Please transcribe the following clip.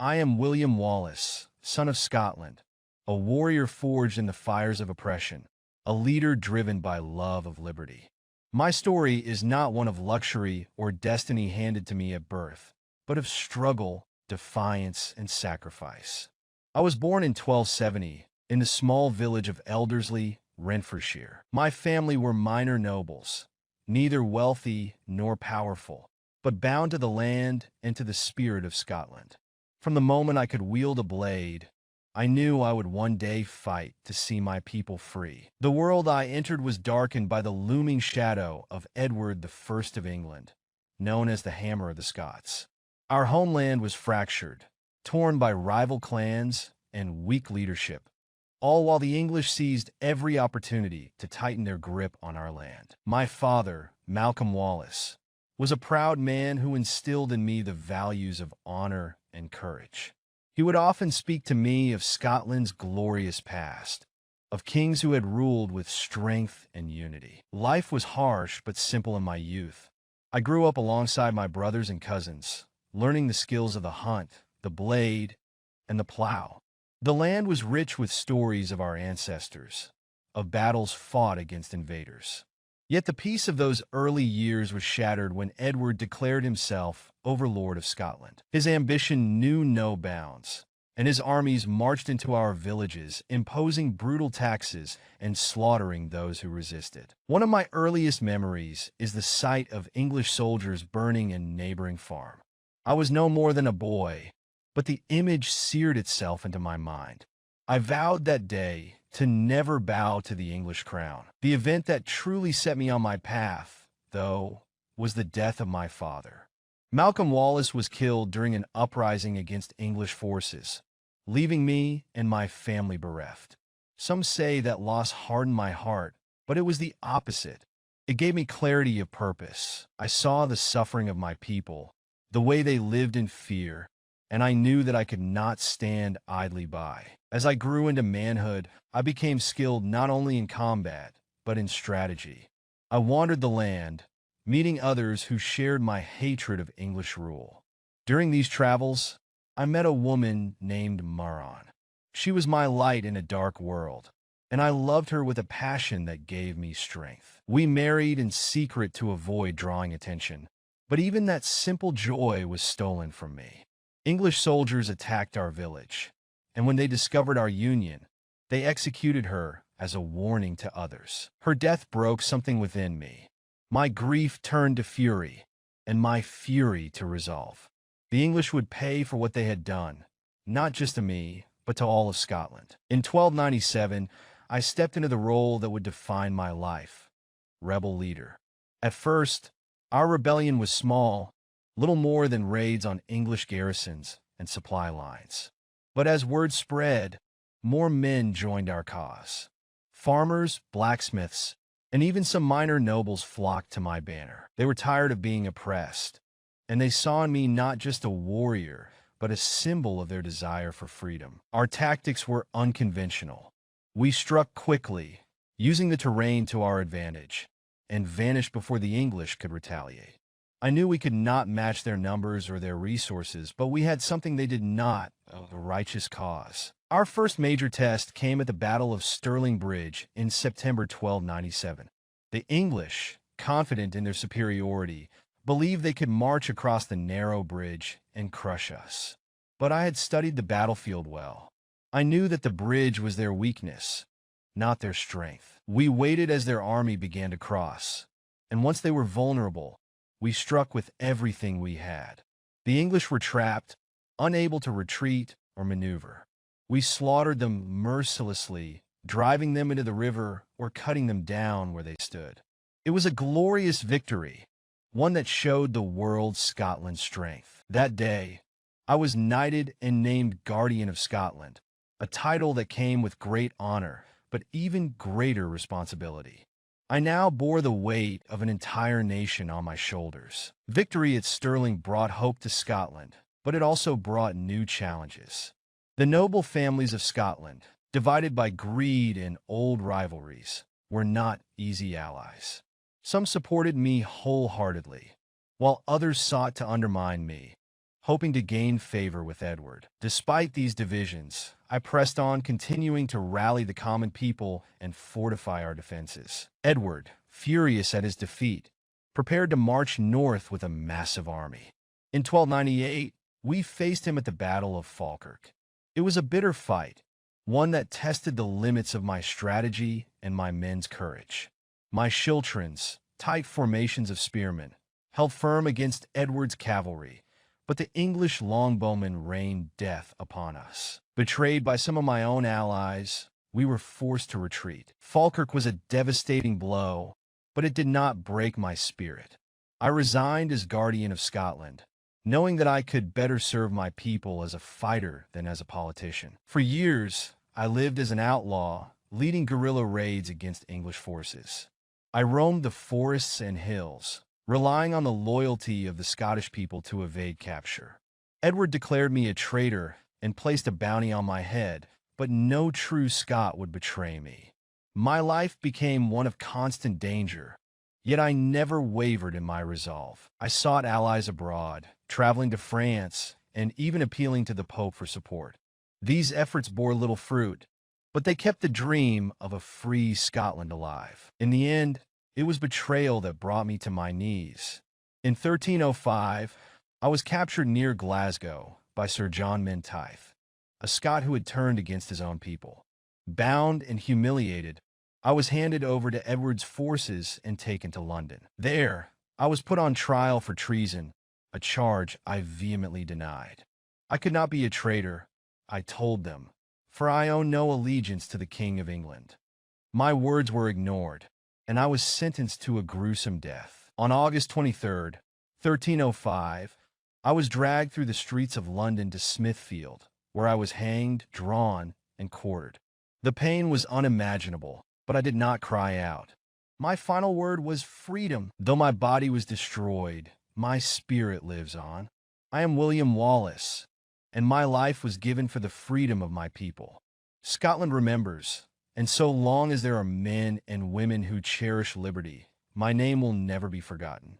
I am William Wallace, son of Scotland, a warrior forged in the fires of oppression, a leader driven by love of liberty. My story is not one of luxury or destiny handed to me at birth, but of struggle, defiance, and sacrifice. I was born in 1270 in the small village of Elderslie, Renfrewshire. My family were minor nobles, neither wealthy nor powerful, but bound to the land and to the spirit of Scotland. From the moment I could wield a blade, I knew I would one day fight to see my people free. The world I entered was darkened by the looming shadow of Edward the First of England, known as the Hammer of the Scots. Our homeland was fractured, torn by rival clans and weak leadership, all while the English seized every opportunity to tighten their grip on our land. My father, Malcolm Wallace, was a proud man who instilled in me the values of honor and courage. He would often speak to me of Scotland's glorious past, of kings who had ruled with strength and unity. Life was harsh but simple in my youth. I grew up alongside my brothers and cousins, learning the skills of the hunt, the blade, and the plow. The land was rich with stories of our ancestors, of battles fought against invaders. Yet the peace of those early years was shattered when Edward declared himself overlord of Scotland. His ambition knew no bounds, and his armies marched into our villages, imposing brutal taxes and slaughtering those who resisted. One of my earliest memories is the sight of English soldiers burning a neighboring farm. I was no more than a boy, but the image seared itself into my mind. I vowed that day to never bow to the English crown. The event that truly set me on my path, though, was the death of my father. Malcolm Wallace was killed during an uprising against English forces, leaving me and my family bereft. Some say that loss hardened my heart, but it was the opposite. It gave me clarity of purpose. I saw the suffering of my people, the way they lived in fear, and I knew that I could not stand idly by. As I grew into manhood, I became skilled not only in combat, but in strategy. I wandered the land, meeting others who shared my hatred of English rule. During these travels, I met a woman named Maron. She was my light in a dark world, and I loved her with a passion that gave me strength. We married in secret to avoid drawing attention, but even that simple joy was stolen from me. English soldiers attacked our village, and when they discovered our union, they executed her as a warning to others. Her death broke something within me. My grief turned to fury, and my fury to resolve. The English would pay for what they had done, not just to me, but to all of Scotland. In 1297, I stepped into the role that would define my life: rebel leader. At first, our rebellion was small, little more than raids on English garrisons and supply lines. But as word spread, more men joined our cause. Farmers, blacksmiths, and even some minor nobles flocked to my banner. They were tired of being oppressed, and they saw in me not just a warrior, but a symbol of their desire for freedom. Our tactics were unconventional. We struck quickly, using the terrain to our advantage, and vanished before the English could retaliate. I knew we could not match their numbers or their resources, but we had something they did not: a righteous cause. Our first major test came at the Battle of Stirling Bridge in September 1297. The English, confident in their superiority, believed they could march across the narrow bridge and crush us. But I had studied the battlefield well. I knew that the bridge was their weakness, not their strength. We waited as their army began to cross, and once they were vulnerable, we struck with everything we had. The English were trapped, unable to retreat or maneuver. We slaughtered them mercilessly, driving them into the river or cutting them down where they stood. It was a glorious victory, one that showed the world Scotland's strength. That day, I was knighted and named Guardian of Scotland, a title that came with great honor, but even greater responsibility. I now bore the weight of an entire nation on my shoulders. Victory at Stirling brought hope to Scotland, but it also brought new challenges. The noble families of Scotland, divided by greed and old rivalries, were not easy allies. Some supported me wholeheartedly, while others sought to undermine me, hoping to gain favor with Edward. Despite these divisions, I pressed on, continuing to rally the common people and fortify our defenses. Edward, furious at his defeat, prepared to march north with a massive army. In 1298, we faced him at the Battle of Falkirk. It was a bitter fight, one that tested the limits of my strategy and my men's courage. My schiltrons, tight formations of spearmen, held firm against Edward's cavalry, but the English longbowmen rained death upon us. Betrayed by some of my own allies, we were forced to retreat. Falkirk was a devastating blow, but it did not break my spirit. I resigned as guardian of Scotland, knowing that I could better serve my people as a fighter than as a politician. For years, I lived as an outlaw, leading guerrilla raids against English forces. I roamed the forests and hills, relying on the loyalty of the Scottish people to evade capture. Edward declared me a traitor and placed a bounty on my head, but no true Scot would betray me. My life became one of constant danger, yet I never wavered in my resolve. I sought allies abroad, traveling to France, and even appealing to the Pope for support. These efforts bore little fruit, but they kept the dream of a free Scotland alive. In the end, it was betrayal that brought me to my knees. In 1305, I was captured near Glasgow by Sir John Menteith, a Scot who had turned against his own people. Bound and humiliated, I was handed over to Edward's forces and taken to London. There, I was put on trial for treason, a charge I vehemently denied. I could not be a traitor, I told them, for I owe no allegiance to the King of England. My words were ignored, and I was sentenced to a gruesome death. On August 23rd, 1305, I was dragged through the streets of London to Smithfield, where I was hanged, drawn, and quartered. The pain was unimaginable, but I did not cry out. My final word was freedom. Though my body was destroyed, my spirit lives on. I am William Wallace, and my life was given for the freedom of my people. Scotland remembers, and so long as there are men and women who cherish liberty, my name will never be forgotten.